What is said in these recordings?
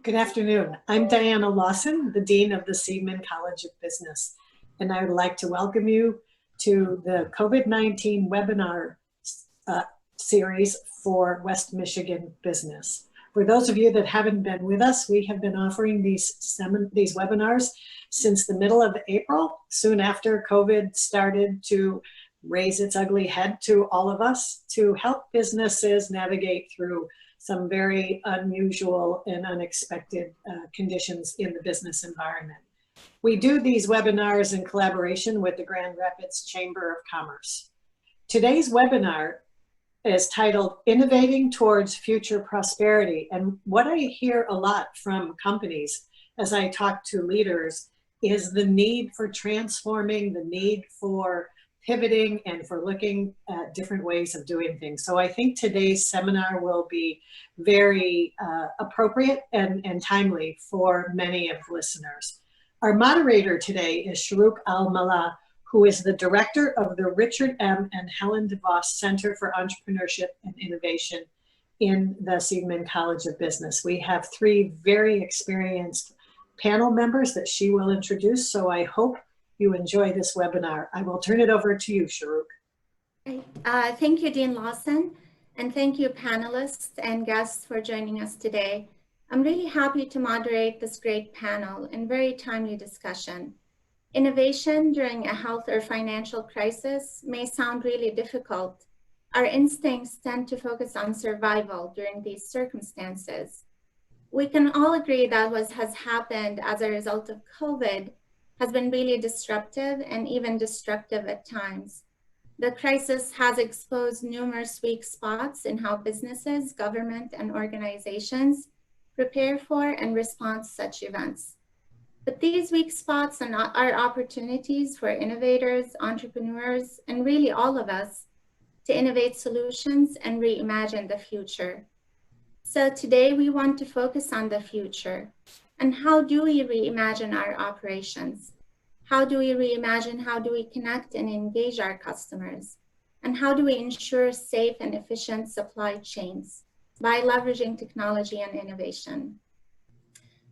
Good afternoon. I'm Diana Lawson, the Dean of the Seidman College of Business, and I would like to welcome you to the COVID-19 webinar series for West Michigan business. For those of you that haven't been with us, we have been offering these webinars since the middle of April, soon after COVID started to raise its ugly head to all of us, to help businesses navigate through some very unusual and unexpected conditions in the business environment. We do these webinars in collaboration with the Grand Rapids Chamber of Commerce. Today's webinar is titled Innovating Towards Future Prosperity. And what I hear a lot from companies as I talk to leaders is the need for transforming, the need for pivoting, and for looking at different ways of doing things. So I think today's seminar will be very appropriate and timely for many of the listeners. Our moderator today is Shorouq Almallah, who is the director of the Richard M. and Helen DeVos Center for Entrepreneurship and Innovation in the Seidman College of Business. We have three very experienced panel members that she will introduce, so I hope you enjoy this webinar. I will turn it over to you, Shorouq. Thank you, Dean Lawson, and thank you, panelists and guests, for joining us today. I'm really happy to moderate this great panel and very timely discussion. Innovation during a health or financial crisis may sound really difficult. Our instincts tend to focus on survival during these circumstances. We can all agree that what has happened as a result of COVID has been really disruptive and even destructive at times. The crisis has exposed numerous weak spots in how businesses, government, and organizations prepare for and respond to such events. But these weak spots are opportunities for innovators, entrepreneurs, and really all of us to innovate solutions and reimagine the future. So today we want to focus on the future. And how do we reimagine our operations? How do we reimagine, how do we connect and engage our customers? And how do we ensure safe and efficient supply chains by leveraging technology and innovation?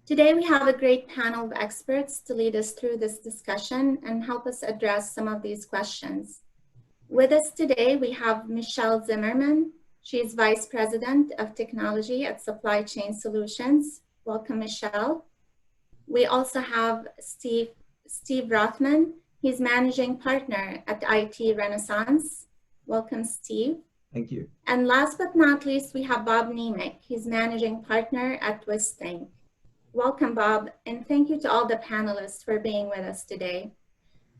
Today we have a great panel of experts to lead us through this discussion and help us address some of these questions. With us today we have Michele Zimmerman. She is Vice President of Technology at Supply Chain Solutions. Welcome, Michele. We also have Steve Rothman. He's Managing Partner at IT Renaissance. Welcome, Steve. Thank you. And last but not least, we have Bob Niemiec. He's Managing Partner at Twisthink. Welcome, Bob, and thank you to all the panelists for being with us today.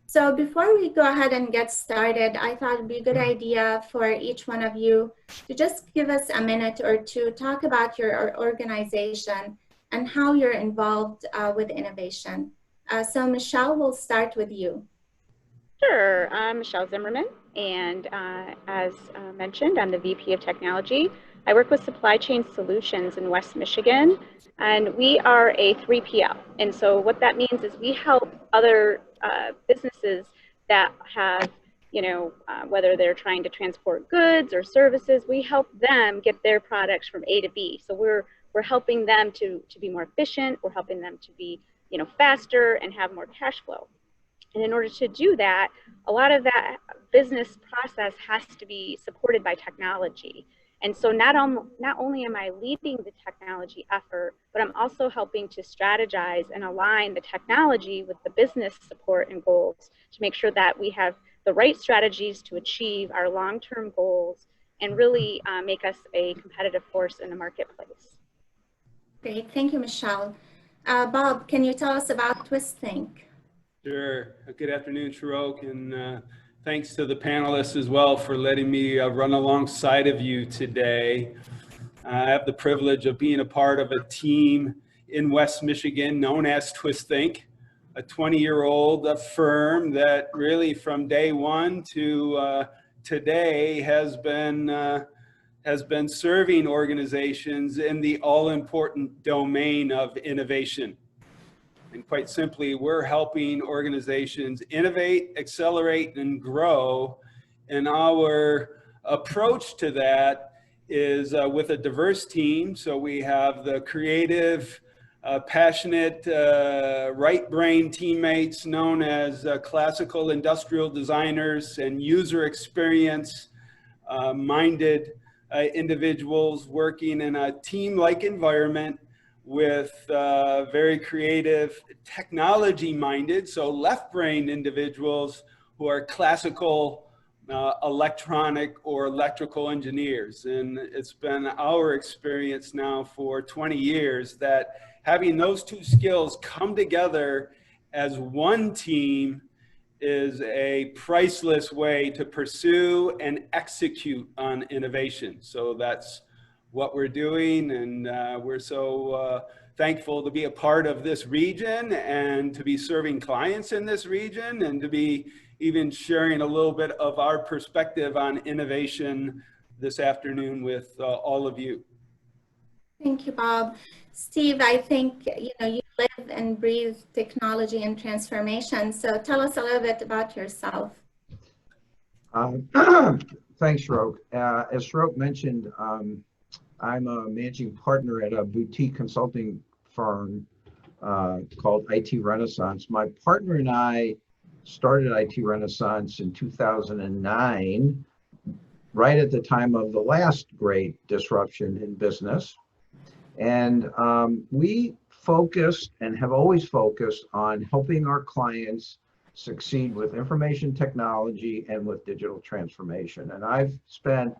So before we go ahead and get started, I thought it'd be a good idea for each one of you to just give us a minute or two, talk about your organization and how you're involved with innovation. So Michele, we'll start with you. Sure, I'm Michele Zimmerman, and as mentioned, I'm the VP of Technology. I work with Supply Chain Solutions in West Michigan, and we are a 3PL. And so what that means is we help other businesses that have, whether they're trying to transport goods or services, we help them get their products from A to B. So we're helping them to be more efficient. We're helping them to be faster and have more cash flow. And in order to do that, a lot of that business process has to be supported by technology. And so not only am I leading the technology effort, but I'm also helping to strategize and align the technology with the business support and goals to make sure that we have the right strategies to achieve our long-term goals and really make us a competitive force in the marketplace. Great, thank you, Michele. Bob, can you tell us about Twisthink? Sure. Good afternoon, Shorouq, and thanks to the panelists as well for letting me run alongside of you today. I have the privilege of being a part of a team in West Michigan known as Twisthink, a 20-year-old firm that really from day one to today has been serving organizations in the all-important domain of innovation. And quite simply, we're helping organizations innovate, accelerate, and grow. And our approach to that is with a diverse team. So we have the creative passionate right brain teammates known as classical industrial designers and user experience minded individuals working in a team-like environment with very creative technology-minded, so left-brain individuals who are classical electronic or electrical engineers. And it's been our experience now for 20 years that having those two skills come together as one team is a priceless way to pursue and execute on innovation. So that's what we're doing, and we're so thankful to be a part of this region and to be serving clients in this region and to be even sharing a little bit of our perspective on innovation this afternoon with all of you. Thank you, Bob. Steve, I think you live and breathe technology and transformation. So tell us a little bit about yourself. Thanks, Shorouq. As Shorouq mentioned, I'm a managing partner at a boutique consulting firm called IT Renaissance. My partner and I started IT Renaissance in 2009, right at the time of the last great disruption in business. And we focused and have always focused on helping our clients succeed with information technology and with digital transformation. And I've spent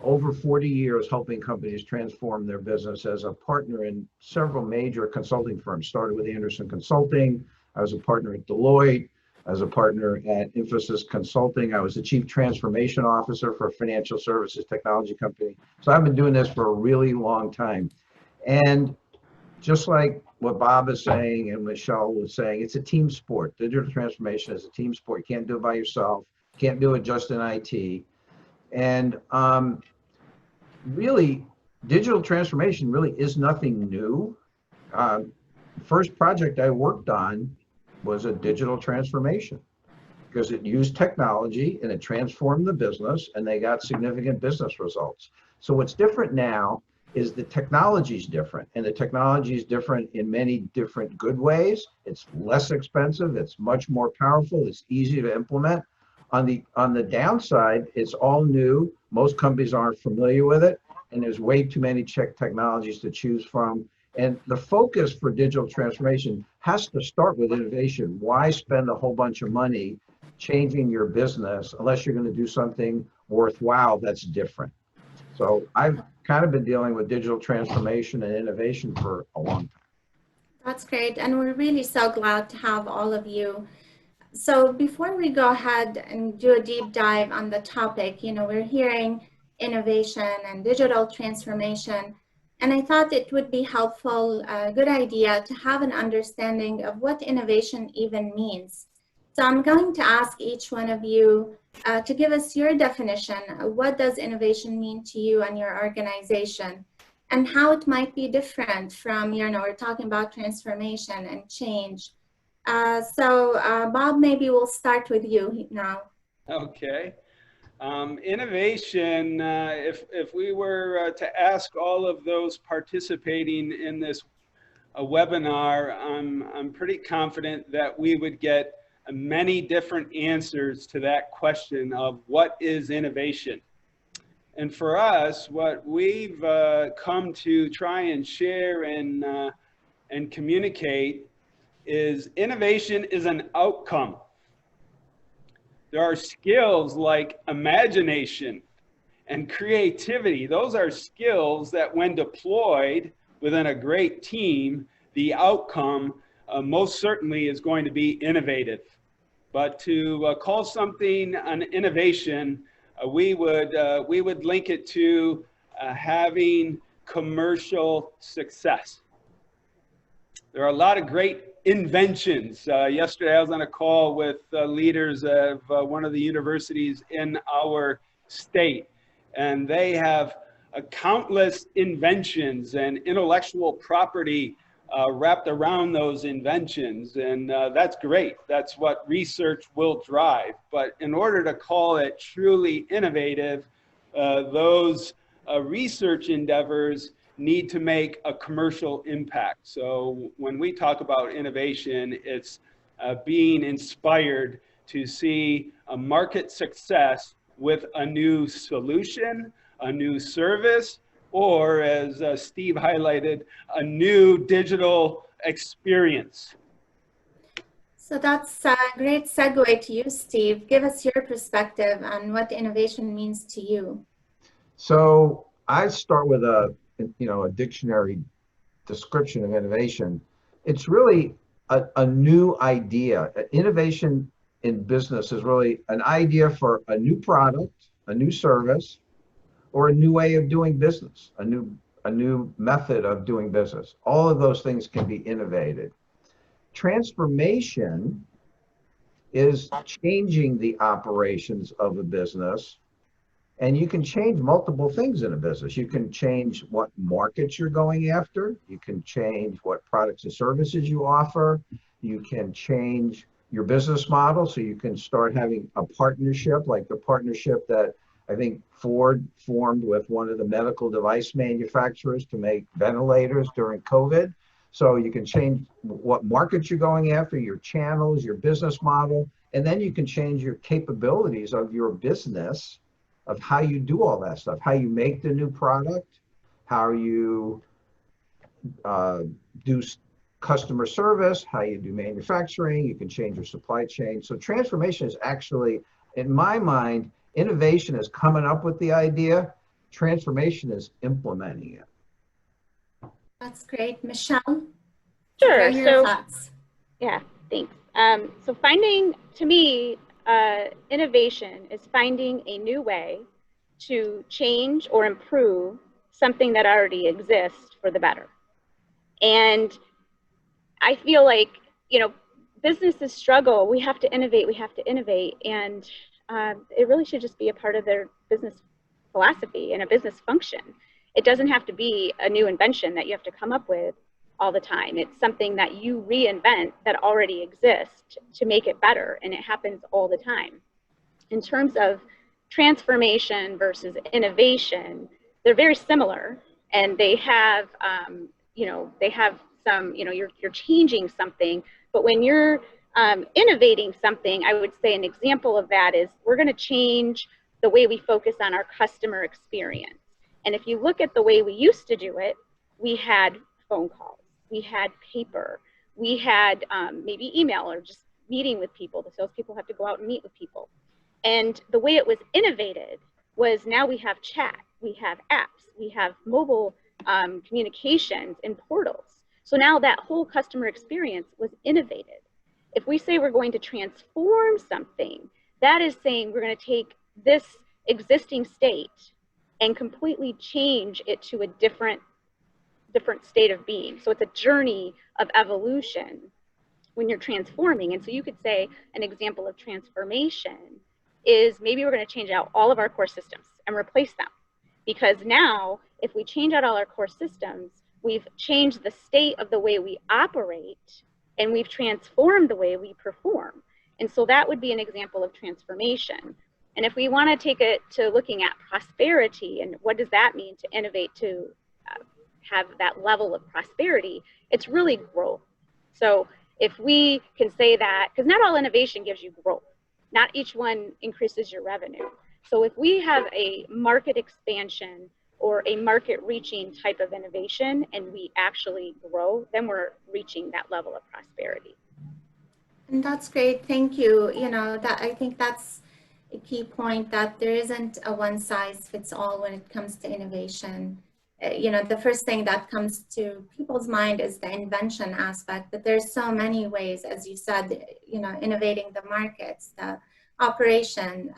over 40 years helping companies transform their business as a partner in several major consulting firms. Started with Anderson Consulting. I was a partner at Deloitte. I was a partner at Infosys Consulting. I was the chief transformation officer for a financial services technology company. So I've been doing this for a really long time. And just like what Bob is saying and Michele was saying, it's a team sport. Digital transformation is a team sport. You can't do it by yourself. You can't do it just in IT. And really, digital transformation really is nothing new. First project I worked on was a digital transformation because it used technology and it transformed the business and they got significant business results. So what's different now is the technology is different, and the technology is different in many different good ways. It's less expensive, it's much more powerful, it's easy to implement. On the downside, it's all new. Most companies aren't familiar with it, and there's way too many technologies to choose from. And the focus for digital transformation has to start with innovation. Why spend a whole bunch of money changing your business unless you're going to do something worthwhile that's different? So I've kind of been dealing with digital transformation and innovation for a long time. That's great. And we're really so glad to have all of you. So before we go ahead and do a deep dive on the topic, we're hearing innovation and digital transformation. And I thought it would be helpful, a good idea to have an understanding of what innovation even means. So I'm going to ask each one of you to give us your definition. What does innovation mean to you and your organization, and how it might be different from, we're talking about transformation and change. So Bob, maybe we'll start with you now. Okay. Innovation, if we were to ask all of those participating in this webinar, I'm pretty confident that we would get many different answers to that question of what is innovation. And for us, what we've come to try and share and communicate is innovation is an outcome. There are skills like imagination and creativity. Those are skills that when deployed within a great team, the outcome most certainly is going to be innovative. But to call something an innovation, we would link it to having commercial success. There are a lot of great inventions. Yesterday I was on a call with leaders of one of the universities in our state, and they have countless inventions and intellectual property wrapped around those inventions, and that's great. That's what research will drive. But in order to call it truly innovative, those research endeavors need to make a commercial impact. So when we talk about innovation, it's being inspired to see a market success with a new solution, a new service, or as Steve highlighted, a new digital experience. So that's a great segue to you, Steve. Give us your perspective on what innovation means to you. So I start with a dictionary description of innovation. It's really a new idea. Innovation in business is really an idea for a new product, a new service, or a new way of doing business, a new method of doing business. All of those things can be innovated. Transformation is changing the operations of a business, and you can change multiple things in a business. You can change what markets you're going after. You can change what products and services you offer. You can change your business model, so you can start having a partnership, like the partnership that I think Ford formed with one of the medical device manufacturers to make ventilators during COVID. So you can change what markets you're going after, your channels, your business model, and then you can change your capabilities of your business, of how you do all that stuff, how you make the new product, how you do customer service, how you do manufacturing. You can change your supply chain. So transformation is actually, in my mind, innovation is coming up with the idea. Transformation is implementing it. That's great. Michele? Sure. Your thoughts. Yeah, thanks. So finding, to me, innovation is finding a new way to change or improve something that already exists for the better. And I feel like, businesses struggle. We have to innovate, and it really should just be a part of their business philosophy and a business function. It doesn't have to be a new invention that you have to come up with all the time. It's something that you reinvent that already exists to make it better, and it happens all the time. In terms of transformation versus innovation, they're very similar, and they have, they have some, you're changing something, but when you're innovating something, I would say an example of that is we're going to change the way we focus on our customer experience. And if you look at the way we used to do it, we had phone calls, we had paper, we had maybe email or just meeting with people. The salespeople have to go out and meet with people. And the way it was innovated was now we have chat, we have apps, we have mobile communications and portals. So now that whole customer experience was innovated. If we say we're going to transform something, that is saying we're going to take this existing state and completely change it to a different state of being. So it's a journey of evolution when you're transforming. And so you could say an example of transformation is maybe we're going to change out all of our core systems and replace them. Because now, if we change out all our core systems, we've changed the state of the way we operate, and we've transformed the way we perform. And so that would be an example of transformation. And if we want to take it to looking at prosperity and what does that mean to innovate to have that level of prosperity, it's really growth. So if we can say that, because not all innovation gives you growth, not each one increases your revenue. So if we have a market expansion or a market reaching type of innovation and we actually grow, then we're reaching that level of prosperity. And that's great. Thank you. I think that's a key point, that there isn't a one size fits all when it comes to innovation. The first thing that comes to people's mind is the invention aspect, but there's so many ways, as you said, innovating the markets, the operation,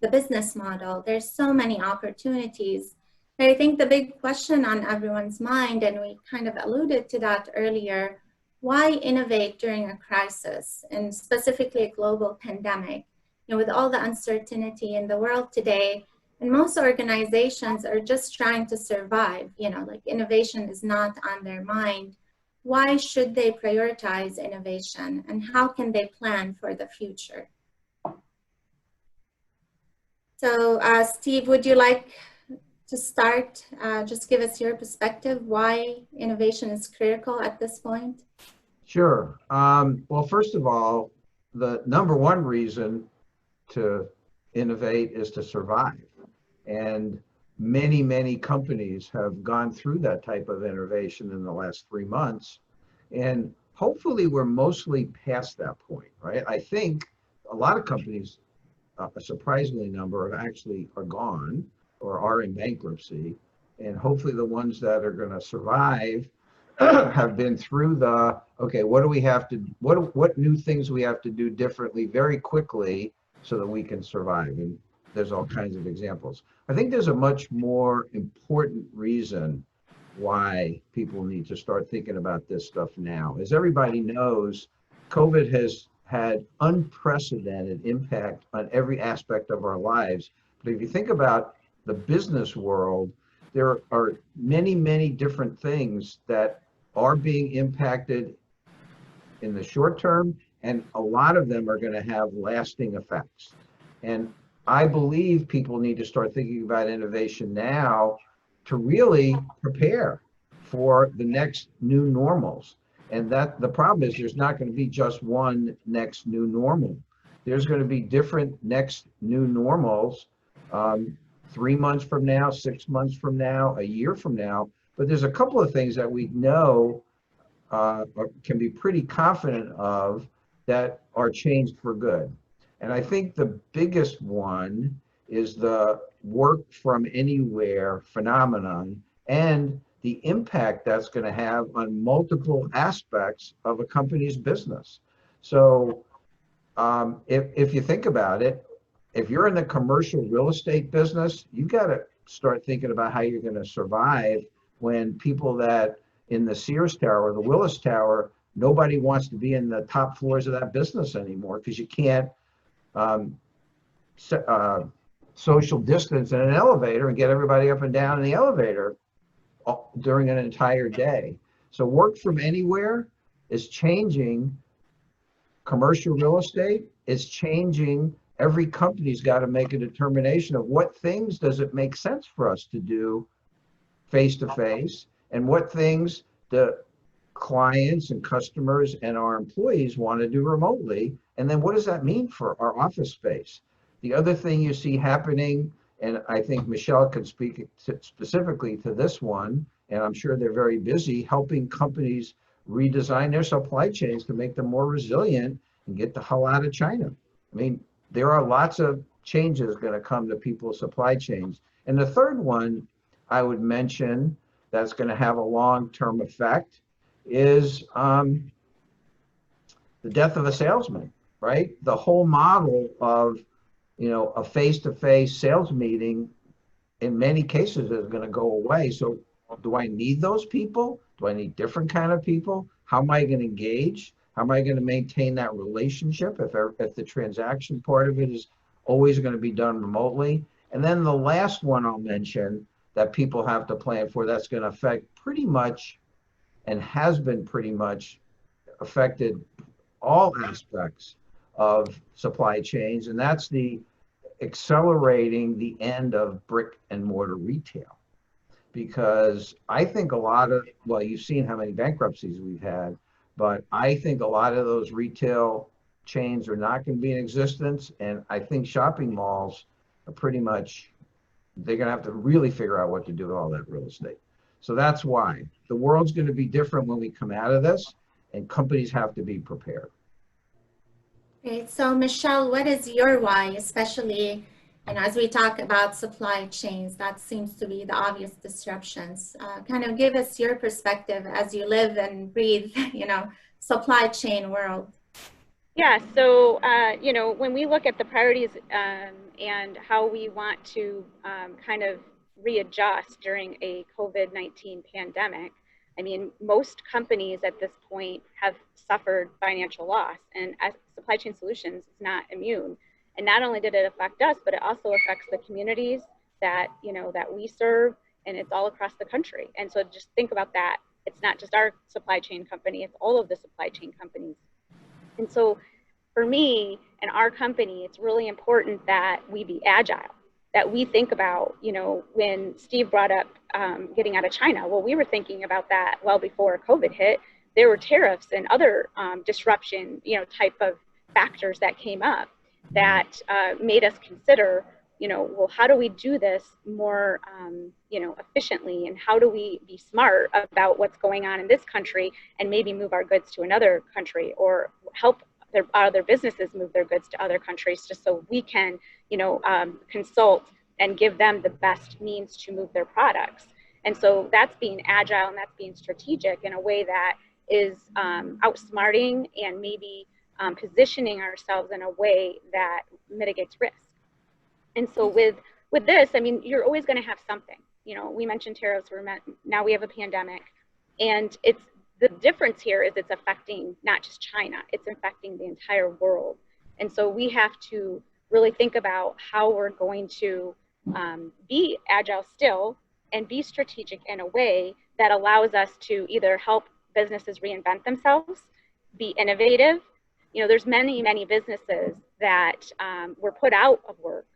the business model. There's so many opportunities. But I think the big question on everyone's mind, and we kind of alluded to that earlier, why innovate during a crisis, and specifically a global pandemic? With all the uncertainty in the world today, and most organizations are just trying to survive, like innovation is not on their mind. Why should they prioritize innovation, and how can they plan for the future? So Steve, would you like to start, just give us your perspective, why innovation is critical at this point? Sure. Well, first of all, the number one reason to innovate is to survive. And many, many companies have gone through that type of innovation in the last 3 months. And hopefully we're mostly past that point, right? I think a lot of companies, a surprisingly number actually are gone or are in bankruptcy. And hopefully the ones that are going to survive have been through the, okay, what do we have to, what new things we have to do differently very quickly so that we can survive? And there's all kinds of examples. I think there's a much more important reason why people need to start thinking about this stuff now. As everybody knows, COVID has had unprecedented impact on every aspect of our lives. But if you think about the business world, there are many, many different things that are being impacted in the short term, and a lot of them are going to have lasting effects. And I believe people need to start thinking about innovation now to really prepare for the next new normals. And that the problem is there's not going to be just one next new normal. There's going to be different next new normals 3 months from now, 6 months from now, a year from now. But there's a couple of things that we know can be pretty confident of that are changed for good. And I think the biggest one is the work from anywhere phenomenon and the impact that's going to have on multiple aspects of a company's business. So if you think about it, if you're in the commercial real estate business, you got to start thinking about how you're going to survive when people that in the Sears Tower or the Willis Tower, nobody wants to be in the top floors of that business anymore because you can't social distance in an elevator and get everybody up and down in the elevator during an entire day. So work from anywhere is changing commercial real estate. It's changing. Every company's got to make a determination of what things does it make sense for us to do face-to-face and what things the clients and customers and our employees want to do remotely. And then what does that mean for our office space? The other thing you see happening, and I think Michele could speak specifically to this one, and I'm sure they're very busy helping companies redesign their supply chains to make them more resilient and get the hell out of China. I mean, there are lots of changes going to come to people's supply chains. And the third one I would mention that's going to have a long-term effect is the death of a salesman, right? The whole model of, you know, a face-to-face sales meeting in many cases is going to go away. So do I need those people? Do I need different kind of people? How am I going to engage? How am I going to maintain that relationship if the transaction part of it is always going to be done remotely? And then the last one I'll mention that people have to plan for that's going to affect pretty much and has been pretty much affected all aspects of supply chains, and that's the accelerating the end of brick and mortar retail. Because I think a lot of, well, you've seen how many bankruptcies we've had, but I think a lot of those retail chains are not going to be in existence. And I think shopping malls are pretty much, they're going to have to really figure out what to do with all that real estate. So that's why the world's going to be different when we come out of this, and companies have to be prepared. Great. So Michele, what is your why, especially, and as we talk about supply chains, that seems to be the obvious disruptions. Kind of give us your perspective as you live and breathe, you know, supply chain world. Yeah, so, you know, when we look at the priorities and how we want to kind of readjust during a COVID-19 pandemic, I mean, most companies at this point have suffered financial loss, and as Supply Chain Solutions is not immune. And not only did it affect us, but it also affects the communities that, you know, that we serve, and it's all across the country. And so just think about that. It's not just our supply chain company, it's all of the supply chain companies. And so for me and our company, it's really important that we be agile. that we think about. You know, when Steve brought up getting out of China, well, we were thinking about that well before COVID hit. There were tariffs and other disruption, you know, type of factors that came up that made us consider, you know, well, how do we do this more, you know, efficiently, and how do we be smart about what's going on in this country and maybe move our goods to another country, or help other businesses move their goods to other countries, just so we can, you know, consult and give them the best means to move their products. And so that's being agile, and that's being strategic in a way that is outsmarting and maybe positioning ourselves in a way that mitigates risk. And so with this, I mean, you're always going to have something. You know, we mentioned tariffs. Now we have a pandemic, and it's the difference here is it's affecting not just China; it's affecting the entire world. And so we have to really think about how we're going to be agile still and be strategic in a way that allows us to either help businesses reinvent themselves, be innovative. You know, there's many businesses that were put out of work,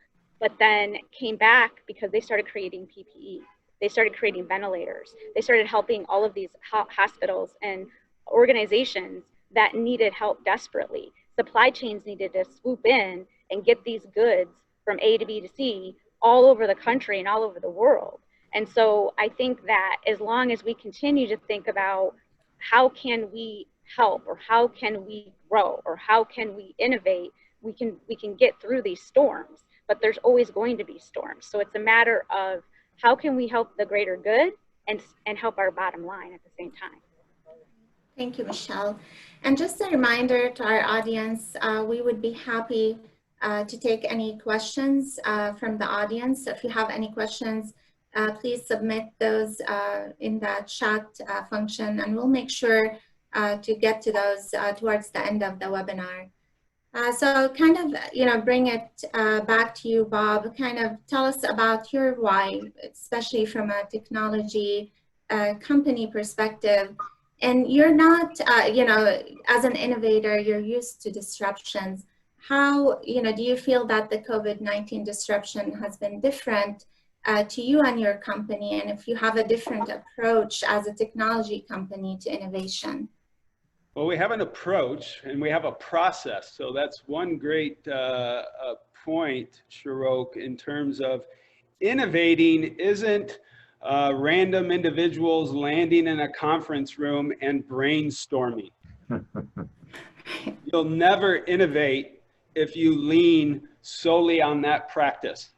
but then came back because they started creating PPE. They started creating ventilators. They started helping all of these hospitals and organizations that needed help desperately. Supply chains needed to swoop in and get these goods from A to B to C all over the country and all over the world. And so I think that as long as we continue to think about how can we help, or how can we grow, or how can we innovate, we can get through these storms. But there's always going to be storms. So it's a matter of how can we help the greater good and help our bottom line at the same time. Thank you, Michele. And just a reminder to our audience, we would be happy to take any questions from the audience. So if you have any questions, please submit those in the chat function, and we'll make sure to get to those towards the end of the webinar. So kind of, you know, bring it back to you, Bob. Kind of tell us about your why, especially from a technology company perspective. And you're not, you know, as an innovator, you're used to disruptions. How, you know, do you feel that the COVID-19 disruption has been different to you and your company? And if you have a different approach as a technology company to innovation? Well, we have an approach and we have a process. So that's one great point, Shorouq, in terms of innovating isn't random individuals landing in a conference room and brainstorming. You'll never innovate if you lean solely on that practice.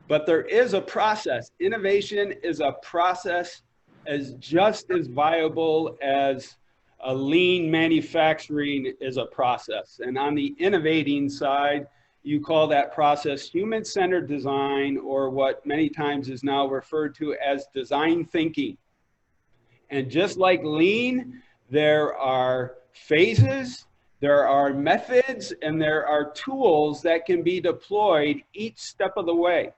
But there is a process. Innovation is a process as just as viable as a lean manufacturing is a process. And on the innovating side, you call that process human-centered design, or what many times is now referred to as design thinking. And just like lean, there are phases, there are methods, and there are tools that can be deployed each step of the way.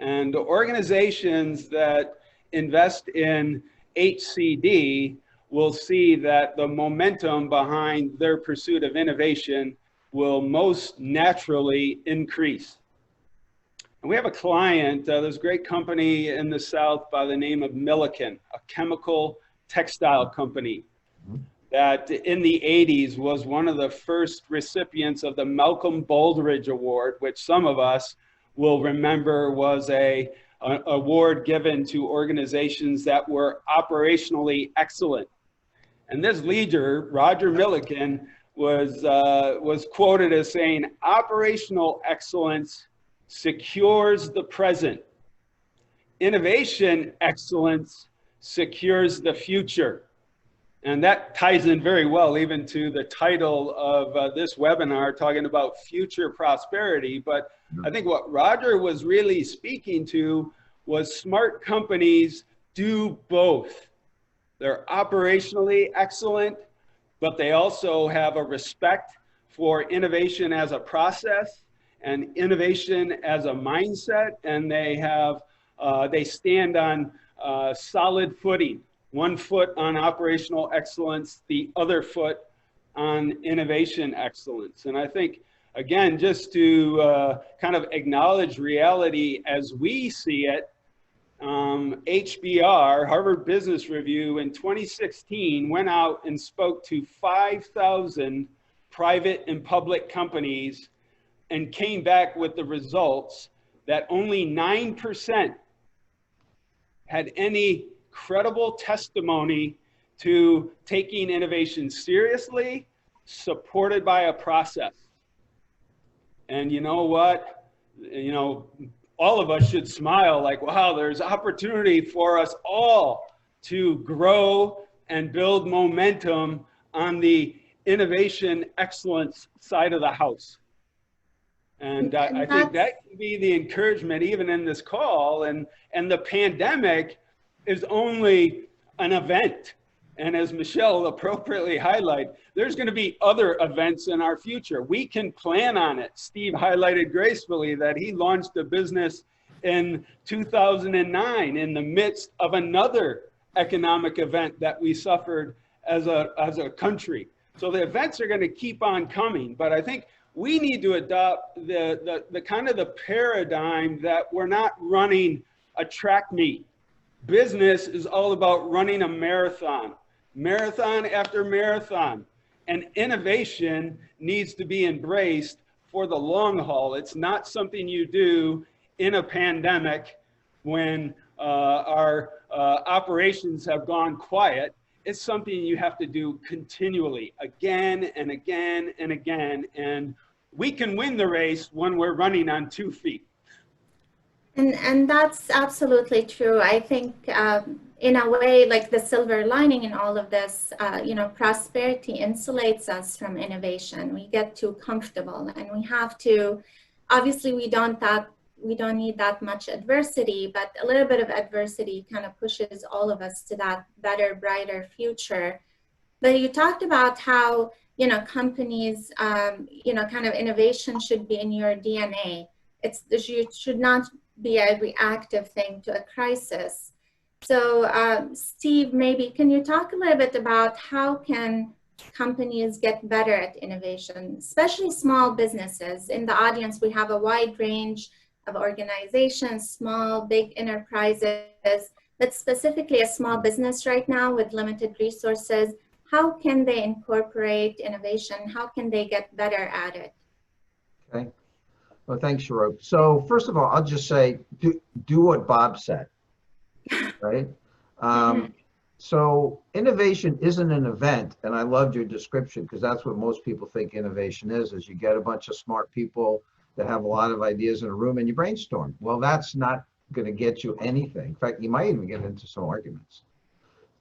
And organizations that invest in HCD will see that the momentum behind their pursuit of innovation will most naturally increase. And we have a client, there's a great company in the South by the name of Milliken, a chemical textile company that in the 80s was one of the first recipients of the Malcolm Baldrige Award, which some of us will remember was an award given to organizations that were operationally excellent. And this leader, Roger Milliken, was quoted as saying, "Operational excellence secures the present. Innovation excellence secures the future." And that ties in very well even to the title of this webinar, talking about future prosperity. But I think what Roger was really speaking to was smart companies do both. They're operationally excellent, but they also have a respect for innovation as a process and innovation as a mindset, and they stand on solid footing. One foot on operational excellence, the other foot on innovation excellence. And I think again, just to kind of acknowledge reality as we see it, HBR, Harvard Business Review, in 2016 went out and spoke to 5,000 private and public companies and came back with the results that only 9% had any credible testimony to taking innovation seriously, supported by a process. And you know what? You know, all of us should smile like, wow, there's opportunity for us all to grow and build momentum on the innovation excellence side of the house. And I think that can be the encouragement even in this call. And the pandemic is only an event. And as Michele appropriately highlighted, there's going to be other events in our future. We can plan on it. Steve highlighted gracefully that he launched a business in 2009 in the midst of another economic event that we suffered as a country. So the events are going to keep on coming. But I think we need to adopt the kind of the paradigm that we're not running a track meet. Business is all about running a marathon after marathon, and innovation needs to be embraced for the long haul. It's not something you do in a pandemic when our operations have gone quiet. It's something you have to do continually, again and again and again. And we can win the race when we're running on 2 feet. And that's absolutely true. I think in a way, like the silver lining in all of this, you know, prosperity insulates us from innovation. We get too comfortable, and we have to, obviously we don't need that much adversity, but a little bit of adversity kind of pushes all of us to that better, brighter future. But you talked about how, you know, companies, you know, kind of innovation should be in your DNA. You should not be a reactive thing to a crisis. So Steve, maybe can you talk a little bit about how can companies get better at innovation, especially small businesses? In the audience, we have a wide range of organizations, small, big enterprises, but specifically a small business right now with limited resources. How can they incorporate innovation? How can they get better at it? Okay. Well, thanks, Shorouq. So first of all, I'll just say, do what Bob said, right? So innovation isn't an event, and I loved your description because that's what most people think innovation is you get a bunch of smart people that have a lot of ideas in a room and you brainstorm. Well, that's not going to get you anything. In fact, you might even get into some arguments.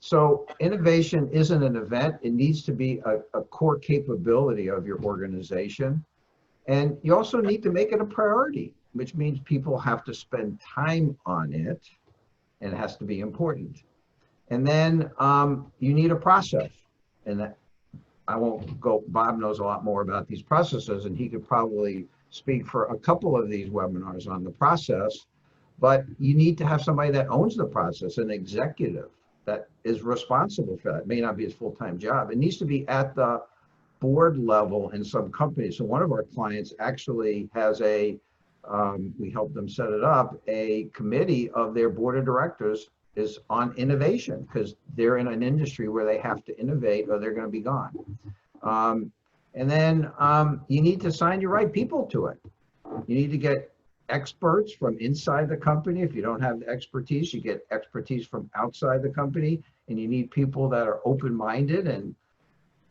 So innovation isn't an event. It needs to be a core capability of your organization. And you also need to make it a priority, which means people have to spend time on it, and it has to be important. And then you need a process. And that, I won't go, Bob knows a lot more about these processes, and he could probably speak for a couple of these webinars on the process, but you need to have somebody that owns the process, an executive that is responsible for that. It may not be his full-time job. It needs to be at the board level in some companies. So one of our clients actually has we helped them set it up, a committee of their board of directors is on innovation because they're in an industry where they have to innovate or they're going to be gone. And then you need to assign your right people to it. You need to get experts from inside the company. If you don't have the expertise, you get expertise from outside the company, and you need people that are open-minded and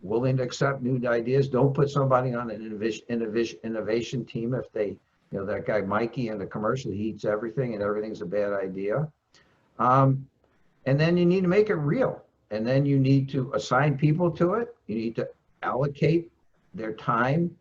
willing to accept new ideas. Don't put somebody on an innovation team if they, you know, that guy Mikey in the commercial, he eats everything and everything's a bad idea. And then you need to make it real. And then you need to assign people to it. You need to allocate their time.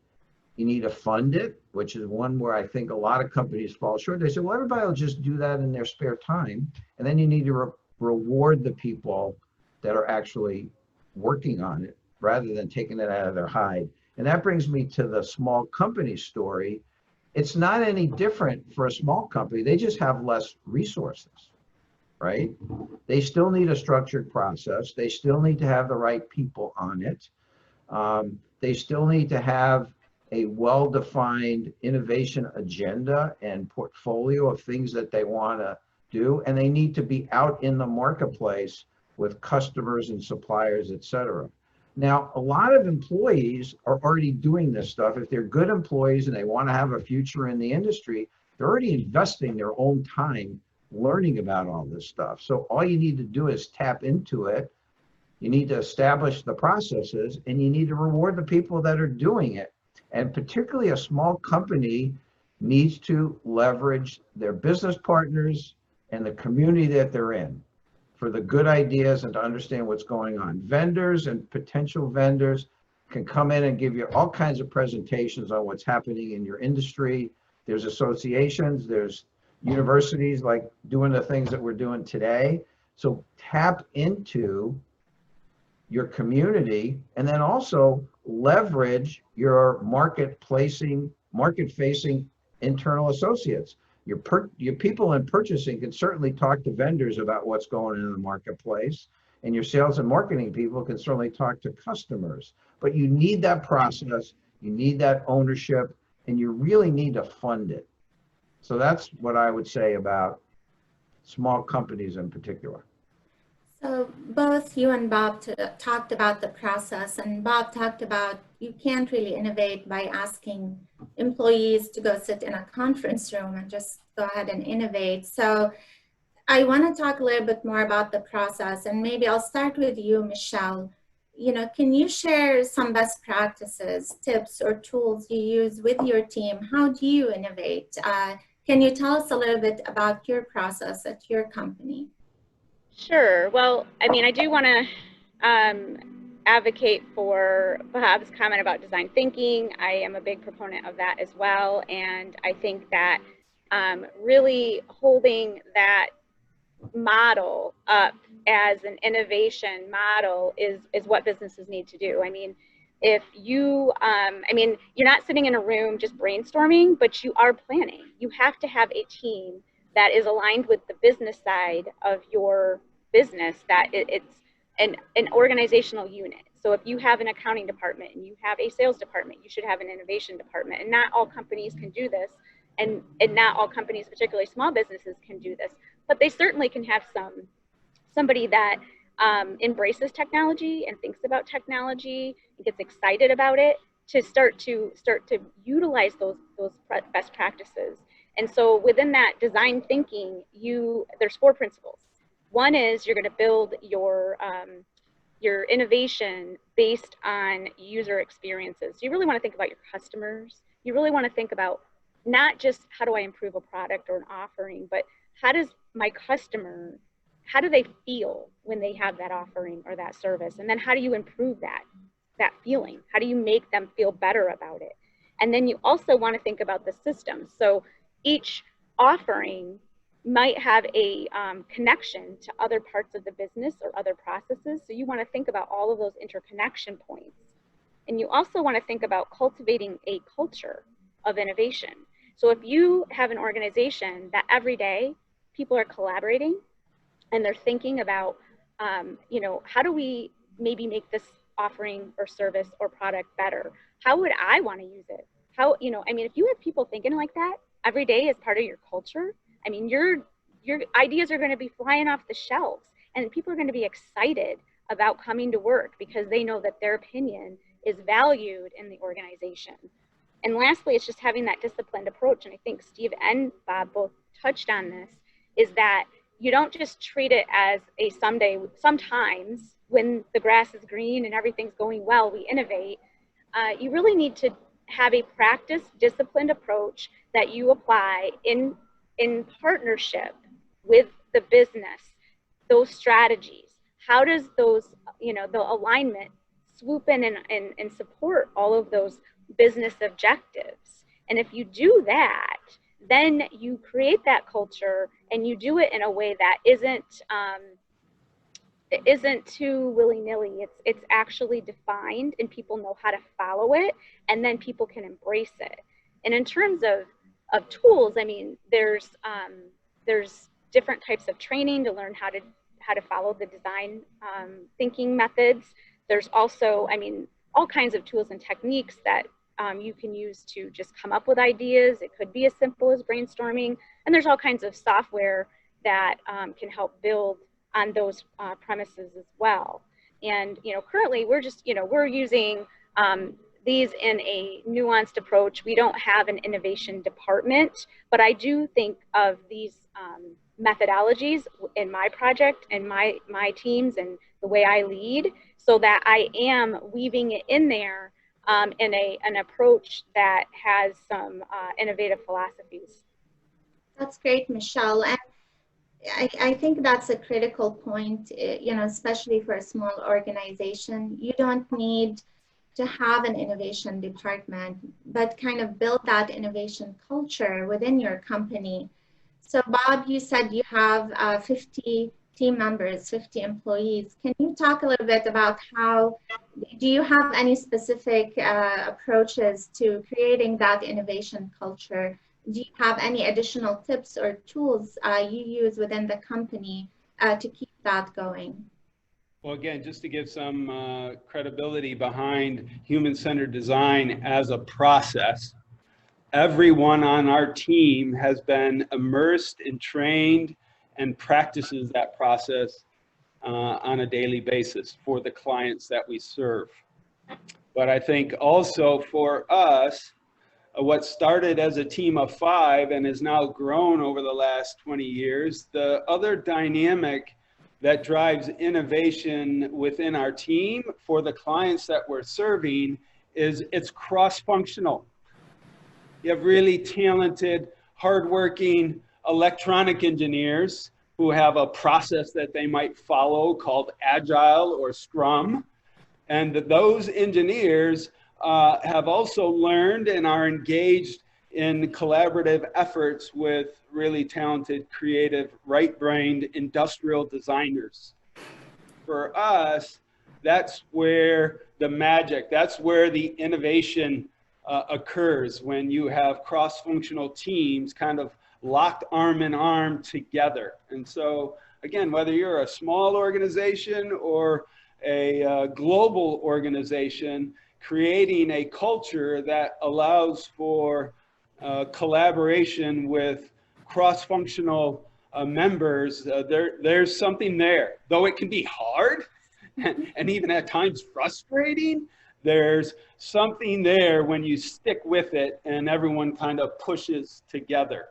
You need to fund it, which is one where I think a lot of companies fall short. They say, well, everybody will just do that in their spare time. And then you need to reward the people that are actually working on it rather than taking it out of their hide. And that brings me to the small company story. It's not any different for a small company. They just have less resources, right? They still need a structured process. They still need to have the right people on it. They still need to have a well-defined innovation agenda and portfolio of things that they want to do, and they need to be out in the marketplace with customers and suppliers, et cetera. Now, a lot of employees are already doing this stuff. If they're good employees and they want to have a future in the industry, they're already investing their own time learning about all this stuff. So all you need to do is tap into it. You need to establish the processes, and you need to reward the people that are doing it. And particularly a small company needs to leverage their business partners and the community that they're in for the good ideas and to understand what's going on. Vendors and potential vendors can come in and give you all kinds of presentations on what's happening in your industry. There's associations, there's universities like doing the things that we're doing today. So tap into your community, and then also leverage your market-facing internal associates. Your people in purchasing can certainly talk to vendors about what's going on in the marketplace, and your sales and marketing people can certainly talk to customers. But you need that process, you need that ownership, and you really need to fund it. So that's what I would say about small companies in particular. So both you and Bob talked about the process, and Bob talked about you can't really innovate by asking employees to go sit in a conference room and just go ahead and innovate. So I want to talk a little bit more about the process, and maybe I'll start with you, Michele. You know, can you share some best practices, tips, or tools you use with your team? How do you innovate? Can you tell us a little bit about your process at your company? Sure. Well, I mean, I do want to advocate for Bob's comment about design thinking. I am a big proponent of that as well. And I think that really holding that model up as an innovation model is what businesses need to do. I mean, if you, you're not sitting in a room just brainstorming, but you are planning. You have to have a team that is aligned with the business side of your business, that it's an organizational unit. So if you have an accounting department and you have a sales department, you should have an innovation department. And not all companies can do this. And not all companies, particularly small businesses, can do this. But they certainly can have somebody that embraces technology and thinks about technology and gets excited about it to start to utilize those best practices. And so within that design thinking, there's 4 principles. One is you're going to build your innovation based on user experiences. You really want to think about your customers. You really want to think about not just how do I improve a product or an offering, but how does my customer, how do they feel when they have that offering or that service? And then how do you improve that feeling? How do you make them feel better about it? And then you also want to think about the system. So each offering might have a connection to other parts of the business or other processes. So you want to think about all of those interconnection points. And you also want to think about cultivating a culture of innovation. So if you have an organization that every day people are collaborating and they're thinking about, how do we maybe make this offering or service or product better? How would I want to use it? If you have people thinking like that every day as part of your culture, I mean, your ideas are going to be flying off the shelves, and people are going to be excited about coming to work because they know that their opinion is valued in the organization. And lastly, it's just having that disciplined approach. And I think Steve and Bob both touched on this, is that you don't just treat it as a sometimes when the grass is green and everything's going well, we innovate. You really need to have a practiced, disciplined approach that you apply in partnership with the business, those strategies. How does those, the alignment swoop in and support all of those business objectives? And if you do that, then you create that culture, and you do it in a way that isn't too willy-nilly. It's actually defined, and people know how to follow it, and then people can embrace it. And in terms of tools, I mean, there's different types of training to learn how to follow the design thinking methods. There's also, all kinds of tools and techniques that you can use to just come up with ideas. It could be as simple as brainstorming, and there's all kinds of software that can help build on those premises as well. And currently we're using these in a nuanced approach. We don't have an innovation department, but I do think of these methodologies in my project and my teams and the way I lead, so that I am weaving it in there in an approach that has some innovative philosophies. That's great, Michele. And I think that's a critical point, especially for a small organization. You don't need to have an innovation department, but kind of build that innovation culture within your company. So Bob, you said you have 50 team members, 50 employees. Can you talk a little bit about do you have any specific approaches to creating that innovation culture? Do you have any additional tips or tools you use within the company to keep that going? Well, again, just to give some credibility behind human-centered design as a process, everyone on our team has been immersed and trained and practices that process on a daily basis for the clients that we serve. But I think also for us, what started as a team of 5 and has now grown over the last 20 years, the other dynamic that drives innovation within our team for the clients that we're serving is it's cross-functional. You have really talented, hardworking electronic engineers who have a process that they might follow called Agile or Scrum. And those engineers have also learned and are engaged in collaborative efforts with really talented, creative, right-brained industrial designers. For us, that's where the magic, that's where the innovation occurs, when you have cross-functional teams kind of locked arm in arm together. And so, again, whether you're a small organization or a global organization, creating a culture that allows for collaboration with cross-functional members, there's something there. Though it can be hard and even at times frustrating, there's something there when you stick with it and everyone kind of pushes together.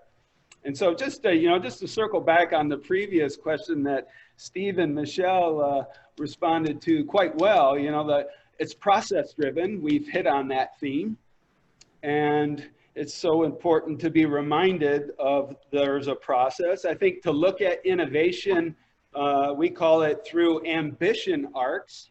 And so just to circle back on the previous question that Steve and Michele responded to quite well, that it's process driven. We've hit on that theme. And it's so important to be reminded of there's a process. I think to look at innovation, we call it through ambition arcs.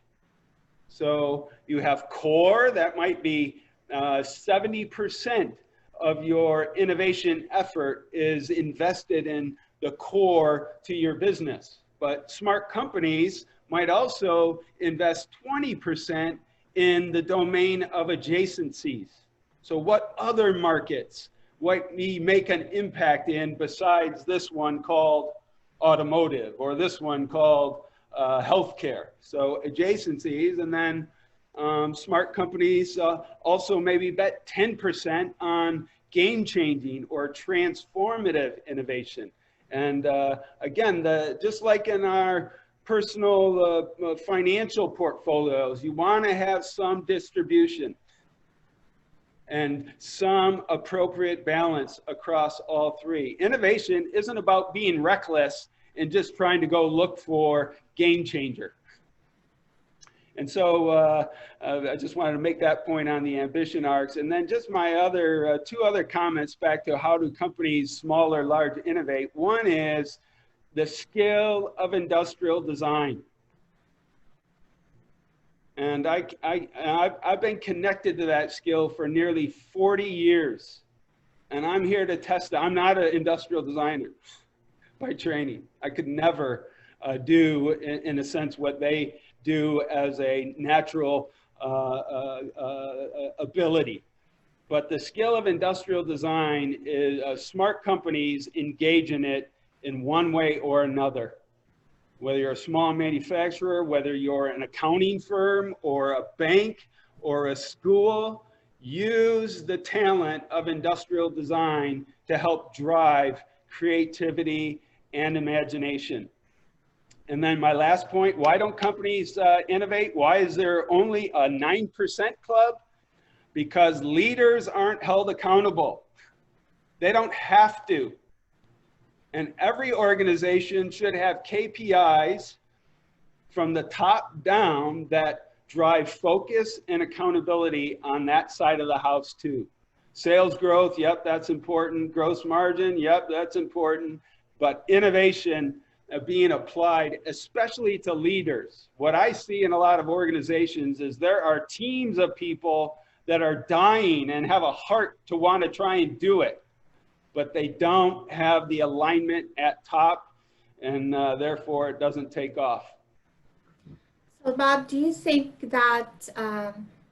So you have core, that might be 70% of your innovation effort is invested in the core to your business. But smart companies might also invest 20% in the domain of adjacencies. So what other markets might we make an impact in besides this one called automotive or this one called healthcare? So adjacencies, and then smart companies also maybe bet 10% on game-changing or transformative innovation. And again, just like in our personal financial portfolios, you want to have some distribution and some appropriate balance across all three. Innovation isn't about being reckless and just trying to go look for game changer. And so I just wanted to make that point on the ambition arcs. And then just my other two other comments back to how do companies, small or large, innovate. One is the skill of industrial design. And I've been connected to that skill for nearly 40 years. And I'm here to test it. I'm not an industrial designer by training. I could never do, in a sense, what they do as a natural ability. But the skill of industrial design is smart companies engage in it in one way or another. Whether you're a small manufacturer, whether you're an accounting firm or a bank or a school, use the talent of industrial design to help drive creativity and imagination. And then my last point, why don't companies innovate? Why is there only a 9% club? Because leaders aren't held accountable. They don't have to. And every organization should have KPIs from the top down that drive focus and accountability on that side of the house too. Sales growth, yep, that's important. Gross margin, yep, that's important. But innovation being applied, especially to leaders. What I see in a lot of organizations is there are teams of people that are dying and have a heart to want to try and do it, but they don't have the alignment at top, and therefore it doesn't take off. So Bob, do you think that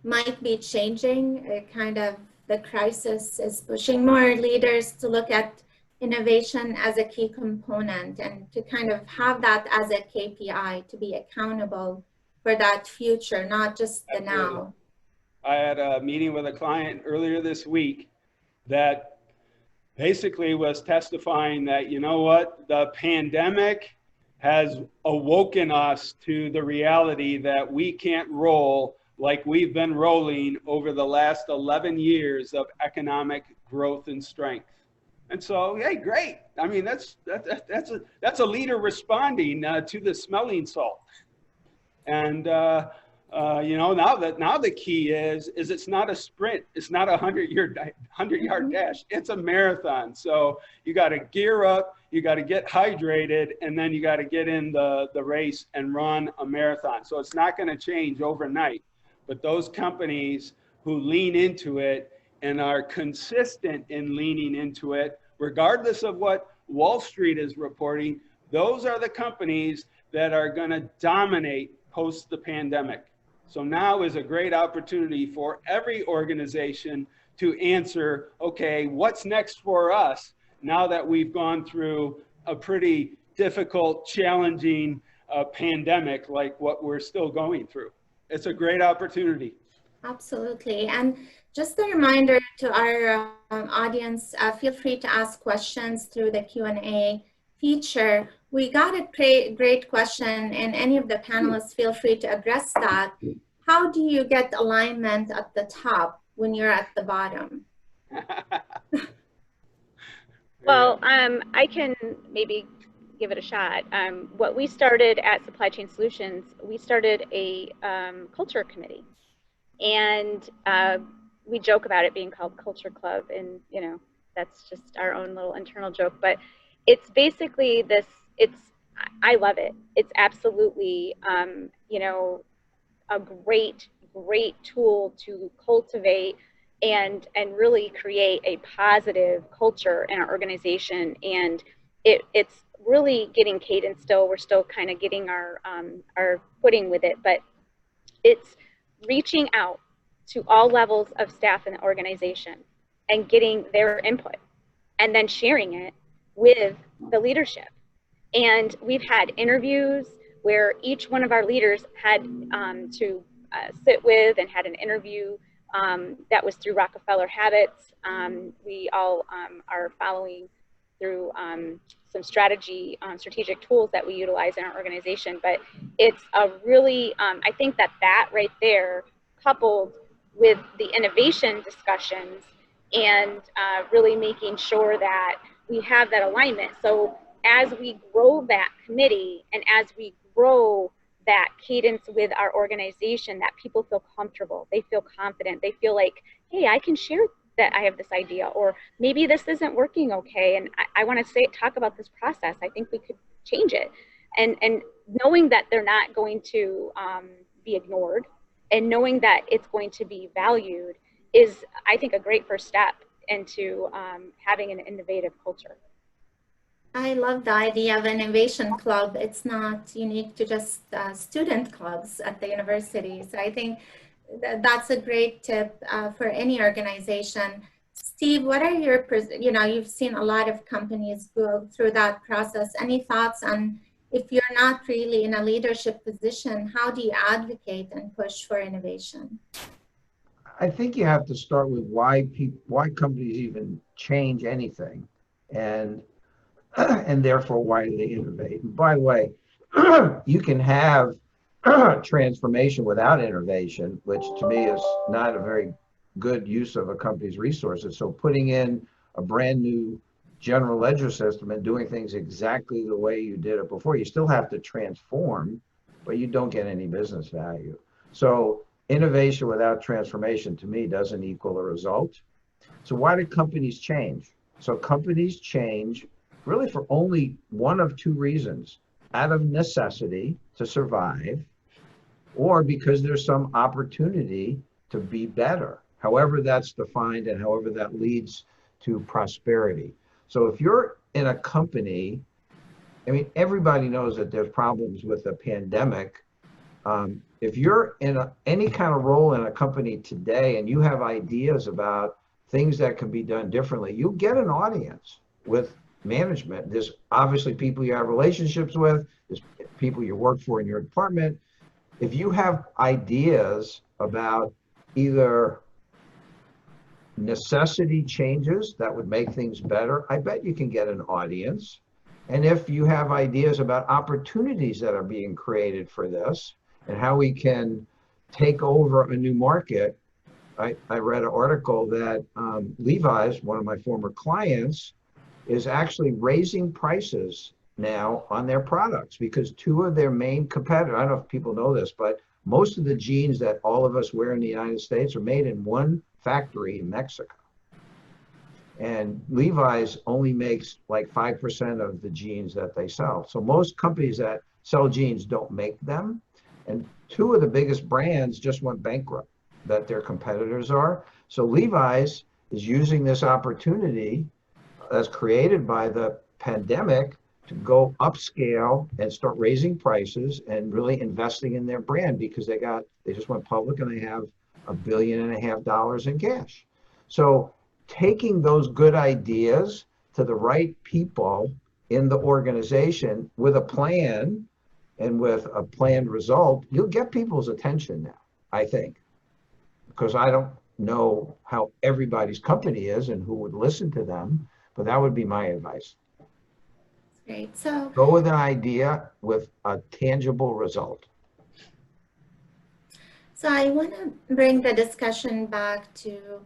might be changing? Kind of the crisis is pushing more leaders to look at innovation as a key component and to kind of have that as a KPI to be accountable for that future, not just the now. I had a meeting with a client earlier this week that basically was testifying that, you know what, the pandemic has awoken us to the reality that we can't roll like we've been rolling over the last 11 years of economic growth and strength. And so, hey, great. I mean, that's a leader responding to the smelling salt. And you know, now the key is it's not a sprint. It's not a 100-yard dash. It's a marathon. So you got to gear up, you got to get hydrated, and then you got to get in the race and run a marathon. So it's not going to change overnight. But those companies who lean into it and are consistent in leaning into it, regardless of what Wall Street is reporting, those are the companies that are going to dominate post the pandemic. So now is a great opportunity for every organization to answer, okay, what's next for us now that we've gone through a pretty difficult, challenging pandemic like what we're still going through. It's a great opportunity. Absolutely. And just a reminder to our audience, feel free to ask questions through the Q&A feature. We got a great question, and any of the panelists feel free to address that. How do you get alignment at the top when you're at the bottom? Well, I can maybe give it a shot. What we started at Supply Chain Solutions, we started a culture committee, and we joke about it being called Culture Club, and you know, that's just our own little internal joke, but it's basically this, I love it. It's absolutely, you know, a great tool to cultivate and really create a positive culture in our organization. And it's really getting cadence still. We're still kind of getting our footing with it, but it's reaching out to all levels of staff in the organization and getting their input and then sharing it with the leadership. And we've had interviews where each one of our leaders had to sit with and had an interview that was through Rockefeller Habits. We all are following through some strategic tools that we utilize in our organization. But it's a really, I think that right there, coupled with the innovation discussions and really making sure that we have that alignment. So as we grow that committee and as we grow that cadence with our organization, that people feel comfortable, they feel confident, they feel like, hey, I can share that I have this idea, or maybe this isn't working okay, and I want to talk about this process. I think we could change it. And knowing that they're not going to be ignored, and knowing that it's going to be valued is, I think, a great first step into having an innovative culture. I love the idea of innovation club. It's not unique to just student clubs at the university. So I think that's a great tip for any organization. Steve, what are your, you've seen a lot of companies go through that process. Any thoughts on, if you're not really in a leadership position, how do you advocate and push for innovation? I think you have to start with why companies even change anything, and and therefore why do they innovate. And by the way, you can have transformation without innovation, which to me is not a very good use of a company's resources. So putting in a brand new general ledger system and doing things exactly the way you did it before, you still have to transform, but you don't get any business value. So innovation without transformation to me doesn't equal a result. So why do companies change? So companies change really for only one of two reasons: out of necessity to survive, or because there's some opportunity to be better, however that's defined and however that leads to prosperity. So if you're in a company, I mean, everybody knows that there's problems with the pandemic. If you're in any kind of role in a company today and you have ideas about things that can be done differently, you'll get an audience with management. There's obviously people you have relationships with, there's people you work for in your department. If you have ideas about either necessity changes that would make things better, I bet you can get an audience. And if you have ideas about opportunities that are being created for this and how we can take over a new market, I read an article that Levi's, one of my former clients, is actually raising prices now on their products because two of their main competitors, I don't know if people know this, but most of the jeans that all of us wear in the United States are made in one factory in Mexico. And Levi's only makes like 5% of the jeans that they sell. So most companies that sell jeans don't make them. And two of the biggest brands just went bankrupt that their competitors are. So Levi's is using this opportunity that's created by the pandemic to go upscale and start raising prices and really investing in their brand because they just went public and they have $1.5 billion in cash. So taking those good ideas to the right people in the organization with a plan and with a planned result, you'll get people's attention now, I think, because I don't know how everybody's company is and who would listen to them, but that would be my advice. Great. So go with an idea with a tangible result. So I want to bring the discussion back to,